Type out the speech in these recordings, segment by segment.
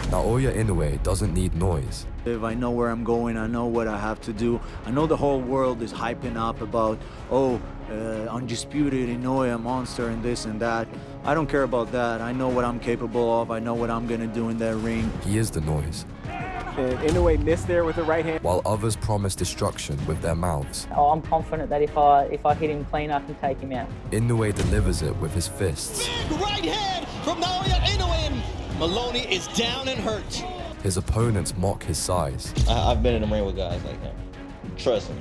Naoya Inoue doesn't need noise. If I know where I'm going, I know what I have to do. I know the whole world is hyping up about, undisputed Inoue, monster, and this and that. I don't care about that. I know what I'm capable of. I know what I'm gonna do in that ring. He is the noise. And Inoue missed there with the right hand. While others promise destruction with their mouths, I'm confident that if I hit him clean, I can take him out. Inoue delivers it with his fists. Big right hand from Naoya Inoue. Maloney is down and hurt. His opponents mock his size. I've been in the ring with guys like him. Trust me.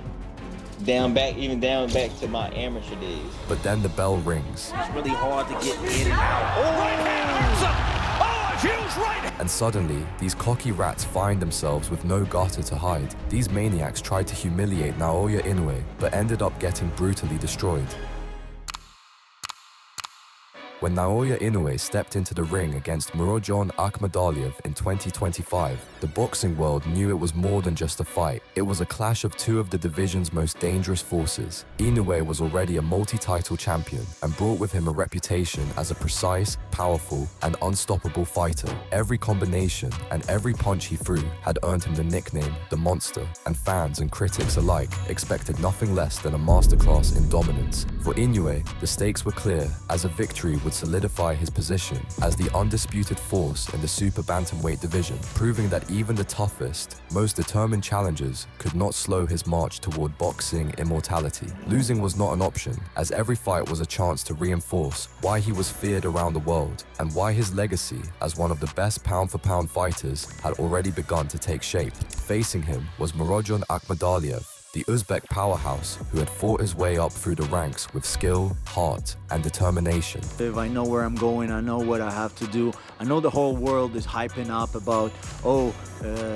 Even down back to my amateur days. But then the bell rings. It's really hard to get in and out. And suddenly, these cocky rats find themselves with no gutter to hide. These maniacs tried to humiliate Naoya Inoue, but ended up getting brutally destroyed. When Naoya Inoue stepped into the ring against Murodjon Akhmadaliev in 2025, the boxing world knew it was more than just a fight. It was a clash of two of the division's most dangerous forces. Inoue was already a multi-title champion and brought with him a reputation as a precise, powerful, and unstoppable fighter. Every combination and every punch he threw had earned him the nickname The Monster, and fans and critics alike expected nothing less than a masterclass in dominance. For Inoue, the stakes were clear, as a victory would solidify his position as the undisputed force in the super bantamweight division, proving that even the toughest, most determined challengers could not slow his march toward boxing immortality. Losing was not an option, as every fight was a chance to reinforce why he was feared around the world and why his legacy as one of the best pound-for-pound fighters had already begun to take shape. Facing him was Murodjon Akhmadaliev, the Uzbek powerhouse who had fought his way up through the ranks with skill, heart, and determination. If I know where I'm going, I know what I have to do. I know the whole world is hyping up about,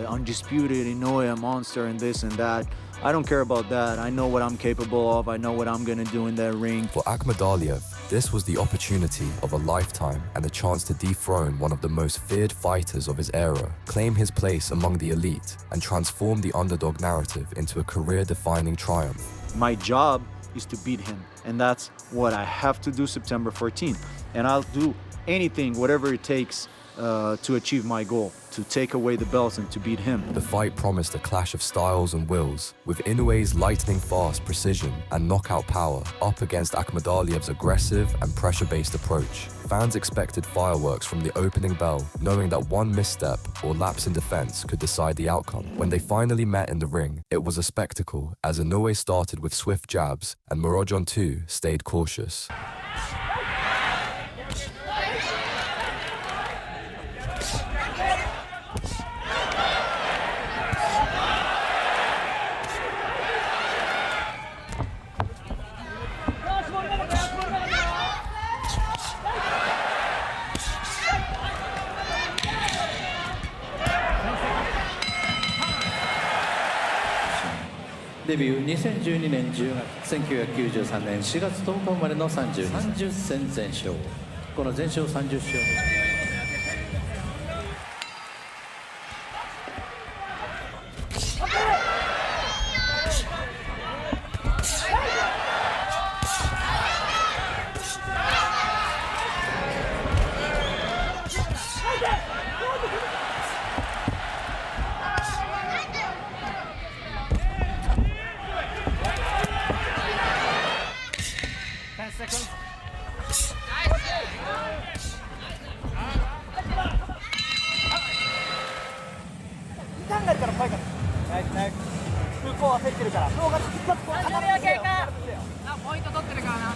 undisputed Inoue, monster, and this and that. I don't care about that. I know what I'm capable of. I know what I'm gonna do in that ring. For Akhmadaliev, this was the opportunity of a lifetime and the chance to dethrone one of the most feared fighters of his era, claim his place among the elite, and transform the underdog narrative into a career-defining triumph. My job is to beat him, and that's what I have to do September 14th. And I'll do anything, whatever it takes, to achieve my goal, to take away the belts and to beat him. The fight promised a clash of styles and wills, with Inoue's lightning-fast precision and knockout power up against Akhmadaliev's aggressive and pressure-based approach. Fans expected fireworks from the opening bell, knowing that one misstep or lapse in defense could decide the outcome. When they finally met in the ring, it was a spectacle, as Inoue started with swift jabs and Murodjon too stayed cautious.デビュー2012年10月1993年4月10日生まれの30戦全勝この全勝30勝ポイント取ってるからな。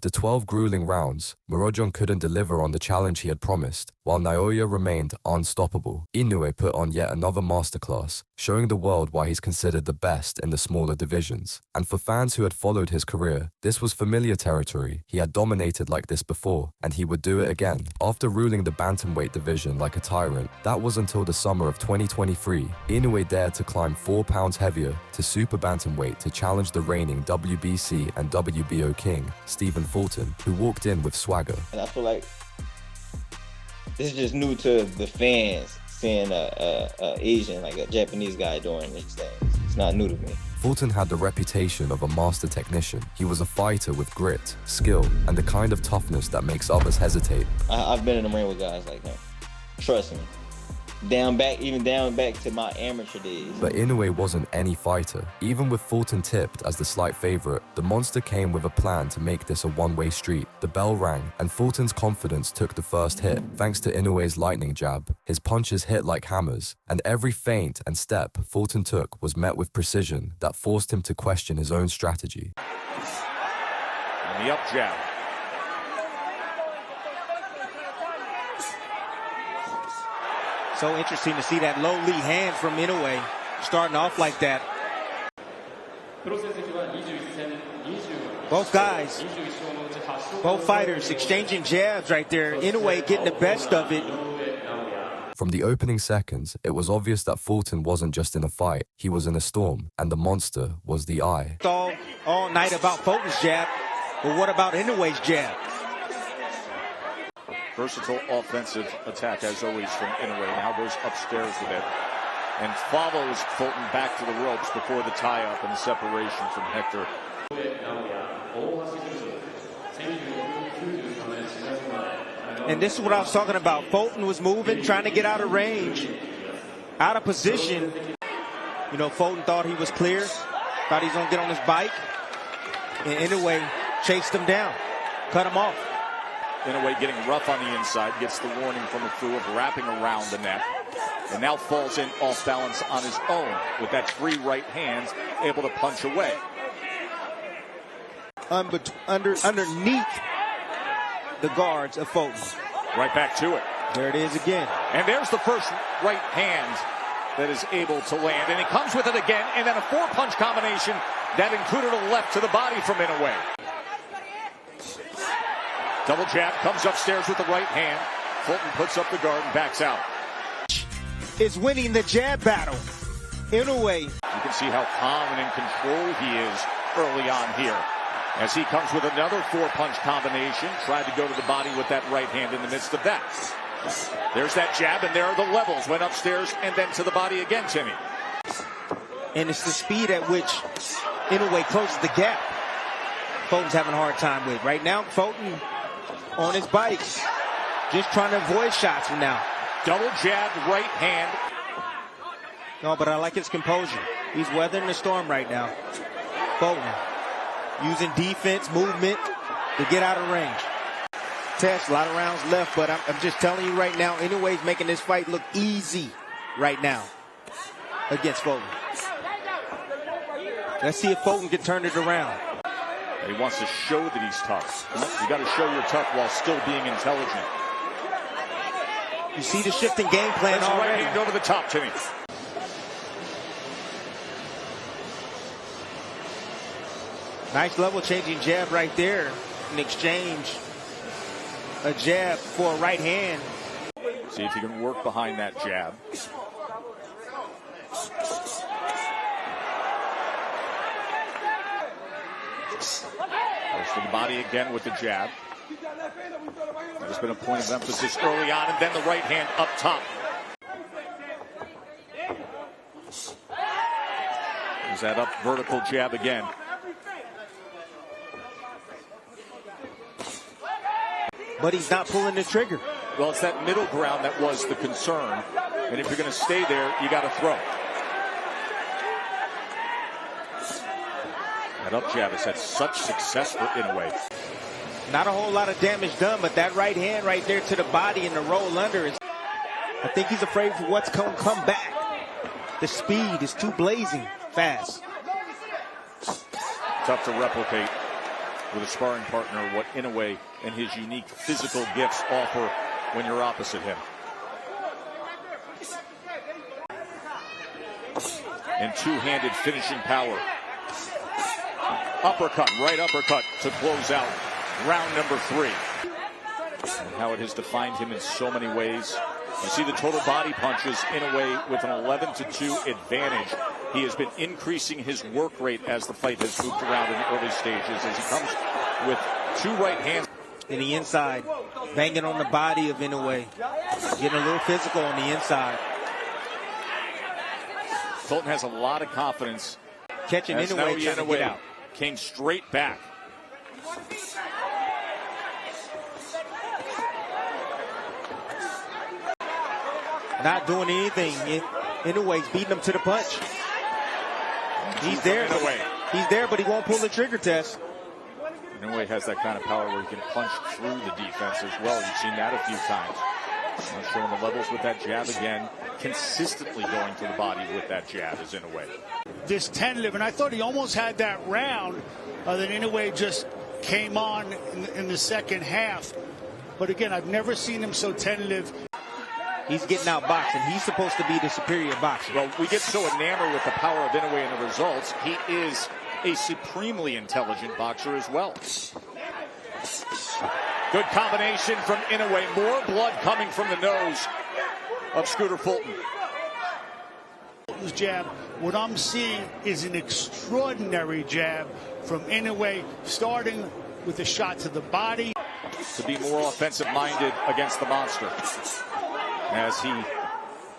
After 12 grueling rounds, Murojon couldn't deliver on the challenge he had promised, while Naoya remained unstoppable. Inoue put on yet another masterclass, showing the world why he's considered the best in the smaller divisions. And for fans who had followed his career, this was familiar territory. He had dominated like this before, and he would do it again. After ruling the bantamweight division like a tyrant, that was until the summer of 2023. Inoue dared to climb 4 pounds heavier to super bantamweight to challenge the reigning WBC and WBO king, Steven Fulton, who walked in with swagger. And I feel like this is just new to the fans, seeing a Asian, like a Japanese guy doing these things. It's not new to me. Fulton had the reputation of a master technician. He was a fighter with grit, skill, and the kind of toughness that makes others hesitate. I've been in the ring with guys like him. Trust me. Even down back to my amateur days. But Inoue wasn't any fighter. Even with Fulton tipped as the slight favorite, the monster came with a plan to make this a one-way street. The bell rang, and Fulton's confidence took the first hit. Thanks to Inoue's lightning jab, his punches hit like hammers, and every feint and step Fulton took was met with precision that forced him to question his own strategy. And the up jab. So interesting to see that low lead hand from Inoue starting off like that. Both guys, both fighters exchanging jabs right there. Inoue getting the best of it. From the opening seconds, it was obvious that Fulton wasn't just in a fight, he was in a storm, and the monster was the eye. All night about Fulton's jab, but what about Inoue's jab? Versatile offensive attack, as always, from Inoue. Now goes upstairs with it and follows Fulton back to the ropes before the tie-up and the separation from Hector. And this is what I was talking about. Fulton was moving, trying to get out of range, out of position. You know, Fulton thought he was clear, thought he was going to get on his bike, and Inoue chased him down, cut him off. Inoue getting rough on the inside, gets the warning from the crew of wrapping around the neck, and now falls in off balance on his own with that free right hand, able to punch away. Underneath the guards of Fulton. Right back to it. There it is again. And there's the first right hand that is able to land, and he comes with it again, and then a 4-punch combination that included a left to the body from Inoue. Double jab, comes upstairs with the right hand. Fulton puts up the guard and backs out. Is winning the jab battle. Inoue. You can see how calm and in control he is early on here. As he comes with another 4-punch combination. Tried to go to the body with that right hand in the midst of that. There's that jab, and there are the levels. Went upstairs and then to the body again, Timmy. And it's the speed at which Inoue closes the gap. Fulton's having a hard time with. Right now, Fulton on his bike, just trying to avoid shots from now. Double jab, right hand. No, but I like his composure. He's weathering the storm right now. Fulton using defense, movement to get out of range. Test, a lot of rounds left, but I'm just telling you right now, Inoue's making this fight look easy right now against Fulton. Let's see if Fulton can turn it around. He wants to show that he's tough. You got to show you're tough while still being intelligent. You see the shifting game plan That's already. Right hand over the top, Timmy. Nice level changing jab right there in exchange. A jab for a right hand. See if you can work behind that jab. Goes to the body again with the jab. There's been a point of emphasis early on, and then the right hand up top. There's that up vertical jab again. But he's not pulling the trigger. Well, it's that middle ground that was the concern. And if you're going to stay there, you got to throw. That up jab has had such success for Inoue. Not a whole lot of damage done, but that right hand right there to the body and the roll under is. I think he's afraid for what's going to come back. The speed is too blazing fast. Tough to replicate. with a sparring partner what Inoue and his unique physical gifts offer when you're opposite him. And two-handed finishing power. Uppercut, right uppercut to close out round number 3. And how it has defined him in so many ways. You see the total body punches Inoue with an 11-2 advantage. He has been increasing his work rate as the fight has moved around in the early stages as he comes with 2 right hands. In the inside, banging on the body of Inoue. Getting a little physical on the inside. Fulton has a lot of confidence. Catching Inoue, trying to get out. Came straight back. Not doing anything. Inoue's beating him to the punch. He's there. He's there, but he won't pull the trigger test. Inoue has that kind of power where he can punch through the defense as well. You've seen that a few times. Not showing the levels with that jab again. Consistently going to the body with that jab is Inoue. This tentative, and I thought he almost had that round that Inoue just came on in the second half. But again, I've never seen him so tentative. He's getting out boxed, and he's supposed to be the superior boxer. Well, we get so enamored with the power of Inoue and the results. He is a supremely intelligent boxer as well. Good combination from Inoue. More blood coming from the nose of Scooter Fulton. Fulton's jab, what I'm seeing is an extraordinary jab from Inoue, starting with a shot to the body. To be more offensive-minded against the monster. As he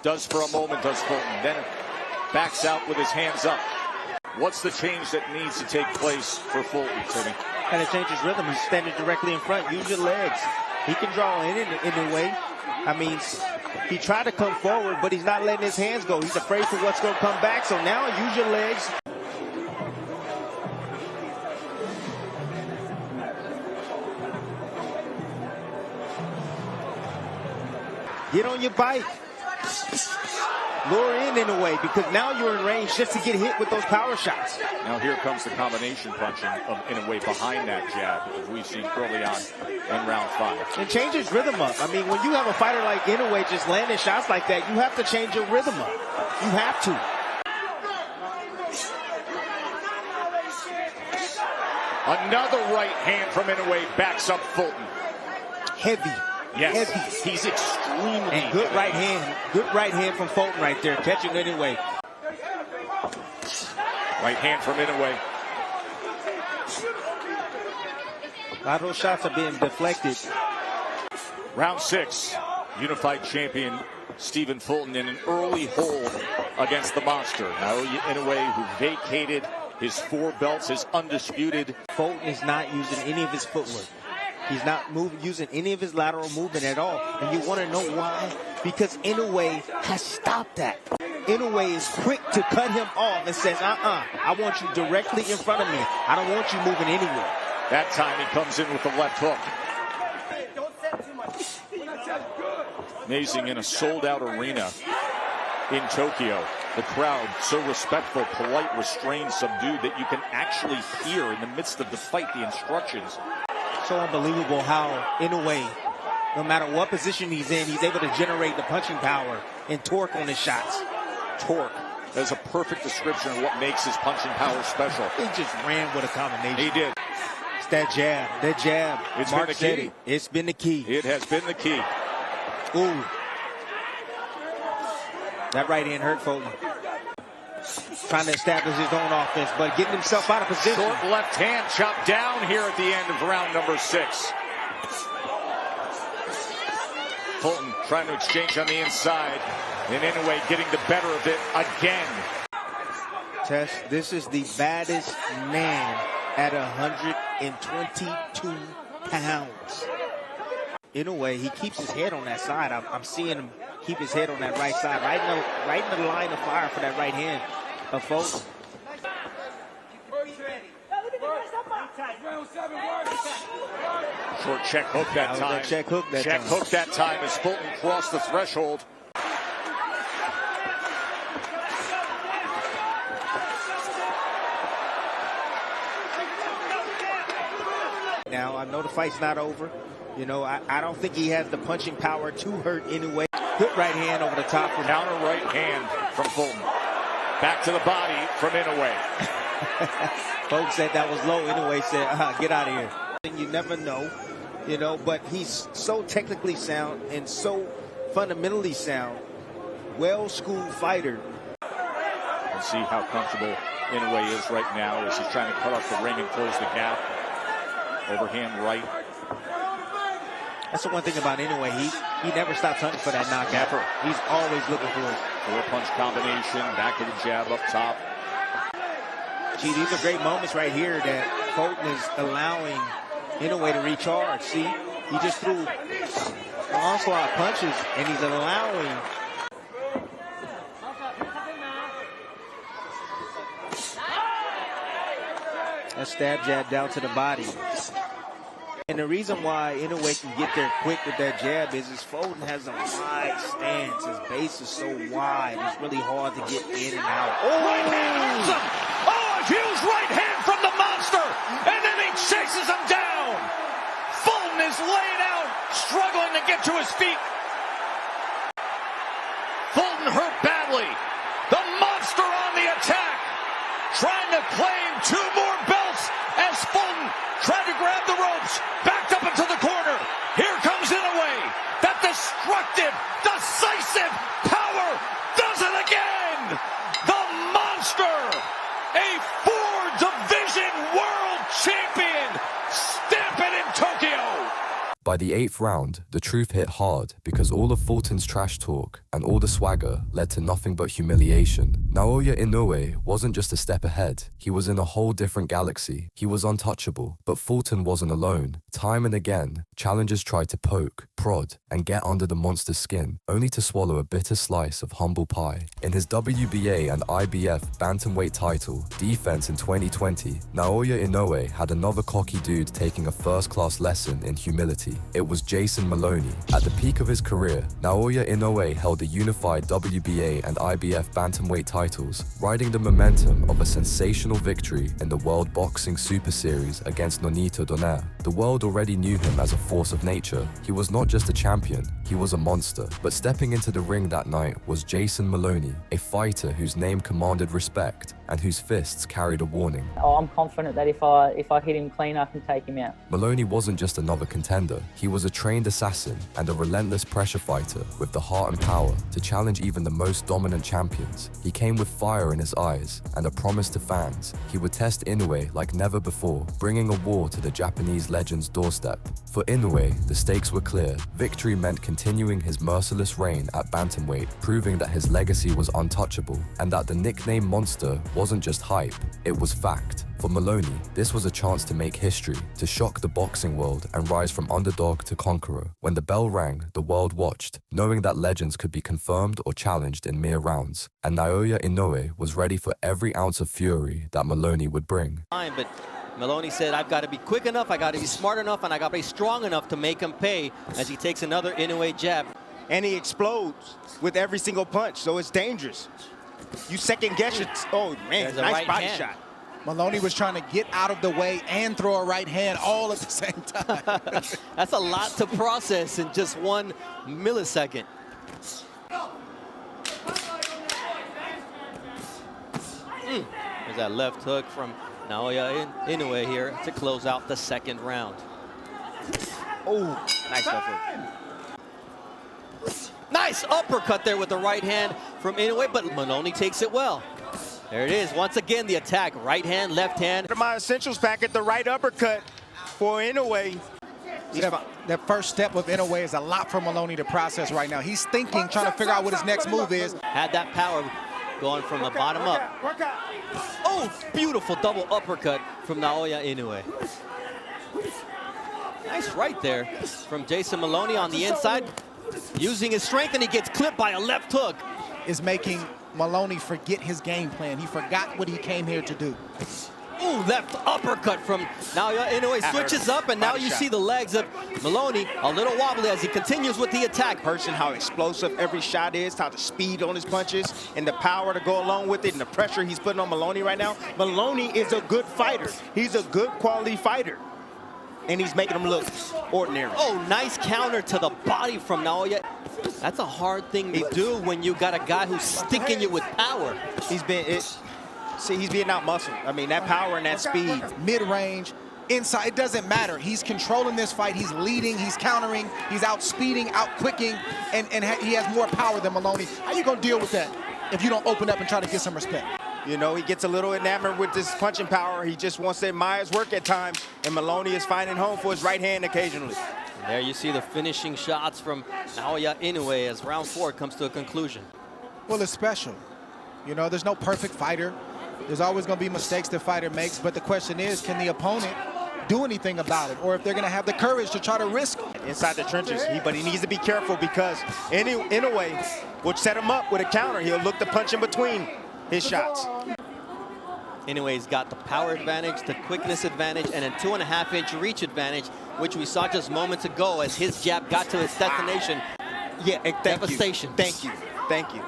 does for a moment, does Fulton. Then backs out with his hands up. What's the change that needs to take place for Fulton, Timmy? Kind of change his rhythm. He's standing directly in front. Use your legs. He can draw in a way. I mean, he tried to come forward, but he's not letting his hands go. He's afraid for what's going to come back. So now use your legs. Get on your bike. Lure in a way, because now you're in range just to get hit with those power shots. Now here comes the combination punching of Inoue behind that jab, as we've seen early on in round 5. And change his rhythm up. I mean, when you have a fighter like Inoue just landing shots like that, you have to change your rhythm up. You have to. Another right hand from Inoue backs up Fulton. Heavy. Yes, heavy. He's extremely and good right hand. Good right hand from Fulton right there, catching Inoue. Right hand from Inoue. A lot of those shots are being deflected. Round 6, unified champion Steven Fulton in an early hold against the monster. Naoya Inoue, who vacated his 4 belts, is undisputed. Fulton is not using any of his footwork. He's not using any of his lateral movement at all. And you want to know why? Because Inoue has stopped that. Inoue is quick to cut him off and says, I want you directly in front of me. I don't want you moving anywhere. That time he comes in with the left hook. Amazing, in a sold-out arena in Tokyo. The crowd so respectful, polite, restrained, subdued that you can actually hear in the midst of the fight the instructions. So unbelievable how Inoue, no matter what position he's in, he's able to generate the punching power and torque on his shots. Torque. That's a perfect description of what makes his punching power special. He just ran with a combination. He did. It's that jab. That jab. It's Mark been the said key. it. It's been the key. It has been the key. Ooh. That right hand hurt Fulton. Trying to establish his own offense, but getting himself out of position. Short left hand chopped down here at the end of round number 6. Fulton trying to exchange on the inside. And Inoue getting the better of it again. Tess, this is the baddest man at 122 pounds. Inoue, he keeps his head on that side. I'm seeing him keep his head on that right side, right in the line of fire for that right hand of Fulton. Short check hook that time. Check hook that time as Fulton crossed the threshold. Now, I know the fight's not over. You know, I don't think he has the punching power to hurt Inoue. Good right hand over the top. Counter right hand from Fulton. Back to the body from Inoue. Folks said that was low. Inoue said, get out of here. And you never know, you know, but he's so technically sound and so fundamentally sound. Well-schooled fighter. And see how comfortable Inoue is right now as he's trying to cut off the ring and close the gap. Overhand right. That's the one thing about Inoue. He never stops hunting for that knockout. Never. He's always looking for it. Four-punch combination, back to the jab up top. Gee, these are great moments right here that Fulton is allowing Inoue to recharge. See, he just threw an onslaught of punches, and he's allowing. A stab jab down to the body. And the reason why Inoue can get there quick with that jab is Fulton has a wide stance. His base is so wide, it's really hard to get in and out. Oh, right hand hurts him! Oh, a huge right hand from the monster! And then he chases him down! Fulton is laid out, struggling to get to his feet. Fulton hurt badly. The monster on the attack, trying to claim 2 more belts as Fulton tried to grab the ropes, backed up into the corner. Here comes Inoue. That destructive, decisive power does it again. The monster, a 4-division world champion, stamping in Tokyo. By the 8th round, the truth hit hard because all of Fulton's trash talk and all the swagger led to nothing but humiliation. Naoya Inoue wasn't just a step ahead, he was in a whole different galaxy. He was untouchable, but Fulton wasn't alone. Time and again, challengers tried to poke, prod, and get under the monster's skin, only to swallow a bitter slice of humble pie. In his WBA and IBF bantamweight title defense in 2020, Naoya Inoue had another cocky dude taking a first-class lesson in humility. It was Jason Maloney. At the peak of his career, Naoya Inoue held the unified WBA and IBF bantamweight titles, riding the momentum of a sensational victory in the World Boxing Super Series against Nonito Donaire. The world already knew him as a force of nature. He was not just a champion, he was a monster. But stepping into the ring that night was Jason Maloney, a fighter whose name commanded respect and whose fists carried a warning. Oh, I'm confident that if I hit him clean, I can take him out. Maloney wasn't just another contender. He was a trained assassin and a relentless pressure fighter with the heart and power to challenge even the most dominant champions. He came with fire in his eyes and a promise to fans. He would test Inoue like never before, bringing a war to the Japanese legend's doorstep. For Inoue, the stakes were clear. Victory meant continuing his merciless reign at bantamweight, proving that his legacy was untouchable and that the nickname Monster wasn't just hype, it was fact. For Maloney, this was a chance to make history, to shock the boxing world and rise from underdog to conqueror. When the bell rang, the world watched, knowing that legends could be confirmed or challenged in mere rounds. And Naoya Inoue was ready for every ounce of fury that Maloney would bring. But Maloney said, I've got to be quick enough, I got to be smart enough, and I got to be strong enough to make him pay as he takes another Inoue jab. And he explodes with every single punch, so it's dangerous. You second guess it. Oh, man, nice right body hand. shot. Maloney was trying to get out of the way and throw a right hand all at the same time. That's a lot to process in just 1 millisecond. There's that left hook from Naoya Inoue here to close out the 2nd round. Oh, nice left hook. Nice uppercut there with the right hand from Inoue, but Maloney takes it well. There it is. Once again, the attack. Right hand, left hand. My essentials packet, the right uppercut for Inoue. That first step of Inoue is a lot for Maloney to process right now. He's thinking, trying to figure out what his next move is. Had that power going from the bottom up. Oh, beautiful double uppercut from Naoya Inoue. Nice right there from Jason Maloney on the inside. Using his strength, and he gets clipped by a left hook. Is making Maloney forget his game plan. He forgot what he came here to do. Ooh, left uppercut from Naoya Inoue. Switches up, and now you see the legs of Maloney a little wobbly as he continues with the attack. How explosive every shot is, how the speed on his punches, and the power to go along with it, and the pressure he's putting on Maloney right now. Maloney is a good fighter. He's a good quality fighter. and he's making him look ordinary. Oh, nice counter to the body from Naoya. That's a hard thing to do when you got a guy who's sticking you with power. He's being out muscled. I mean, that power and that speed. Mid-range, inside, it doesn't matter. He's controlling this fight. He's leading, he's countering, he's out-speeding, out-quicking, and he has more power than Maloney. How you gonna deal with that if you don't open up and try to get some respect? You know, he gets a little enamored with this punching power. He just wants to admire his work at times, and Maloney is finding home for his right hand occasionally. And there you see the finishing shots from Naoya Inoue as round 4 comes to a conclusion. Well, it's special. You know, there's no perfect fighter. There's always going to be mistakes the fighter makes, but the question is, can the opponent do anything about it, or if they're going to have the courage to try to risk inside the trenches. But he needs to be careful because Inoue will set him up with a counter. He'll look to punch in between his shots. Inoue's got the power advantage, the quickness advantage, and a 2.5-inch reach advantage, which we saw just moments ago as his jab got to its destination. Yeah, devastation. Thank you. Thank you.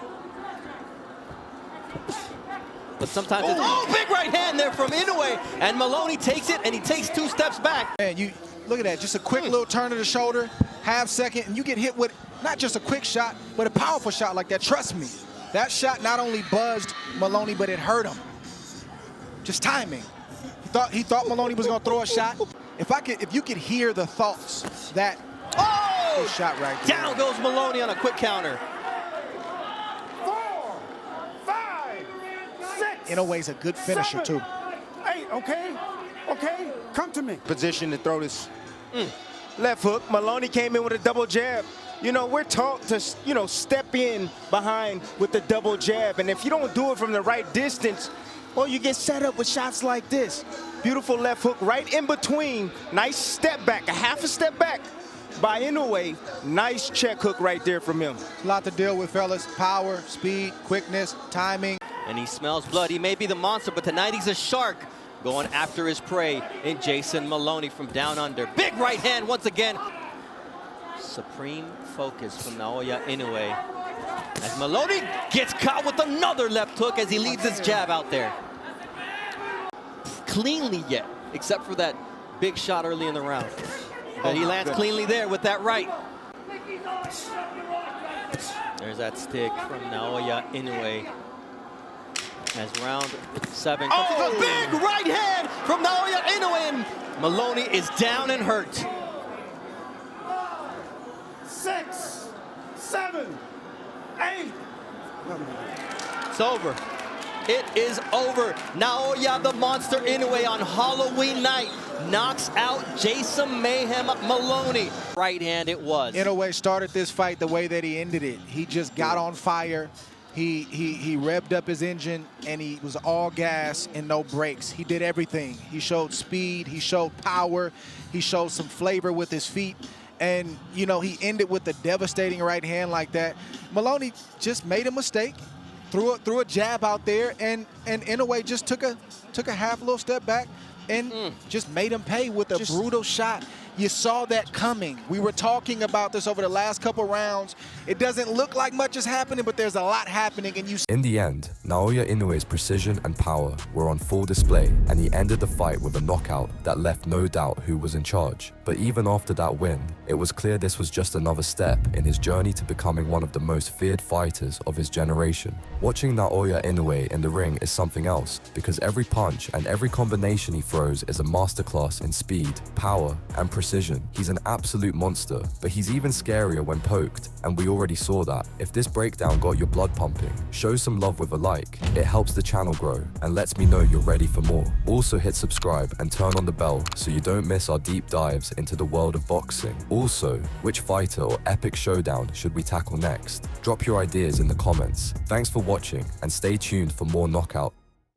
But sometimes it's, big right hand there from Inoue, and Maloney takes it, and he takes 2 steps back. Man, you look at that, just a quick little turn of the shoulder, half second, and you get hit with not just a quick shot, but a powerful shot like that. Trust me, that shot not only buzzed Maloney, but it hurt him. Just timing. He thought Maloney was gonna throw a shot. If you could hear the thoughts, that shot right there. Down goes Maloney on a quick counter. 4, 5, 6. Inoue's a good finisher too. 8, okay, come to me. Position to throw this left hook. Maloney came in with a double jab. You know, we're taught to, step in behind with the double jab. And if you don't do it from the right distance, well, you get set up with shots like this. Beautiful left hook right in between. Nice step back, a half a step back by Inoue. Nice check hook right there from him. A lot to deal with, fellas. Power, speed, quickness, timing. And he smells blood. He may be the monster, but tonight he's a shark going after his prey in Jason Maloney from down under. Big right hand once again. Supreme focus from Naoya Inoue as Maloney gets caught with another left hook as he leads his jab out there. Cleanly yet, except for that big shot early in the round. But he lands cleanly there with that right. There's that stick from Naoya Inoue as round 7 comes. Oh, big right hand from Naoya Inoue, and Maloney is down and hurt. 6, 7, 8. It's over. It is over. Naoya the Monster Inoue on Halloween night knocks out Jason Mayhem Maloney. Right hand it was. Inoue started this fight the way that he ended it. He just got on fire. He revved up his engine, and he was all gas and no brakes. He did everything. He showed speed, he showed power, he showed some flavor with his feet. And, he ended with a devastating right hand like that. Maloney just made a mistake, threw a jab out there, and Inoue just took a half little step back and just made him pay with a brutal shot. You saw that coming. We were talking about this over the last couple rounds. It doesn't look like much is happening, but there's a lot happening, and In the end, Naoya Inoue's precision and power were on full display, and he ended the fight with a knockout that left no doubt who was in charge. But even after that win, it was clear this was just another step in his journey to becoming one of the most feared fighters of his generation. Watching Naoya Inoue in the ring is something else, because every punch and every combination he throws is a masterclass in speed, power, and precision. He's an absolute monster, but he's even scarier when poked, and we already saw that. If this breakdown got your blood pumping, show some love with a like. It helps the channel grow and lets me know you're ready for more. Also hit subscribe and turn on the bell so you don't miss our deep dives into the world of boxing. Also, which fighter or epic showdown should we tackle next? Drop your ideas in the comments. Thanks for watching, and stay tuned for more knockout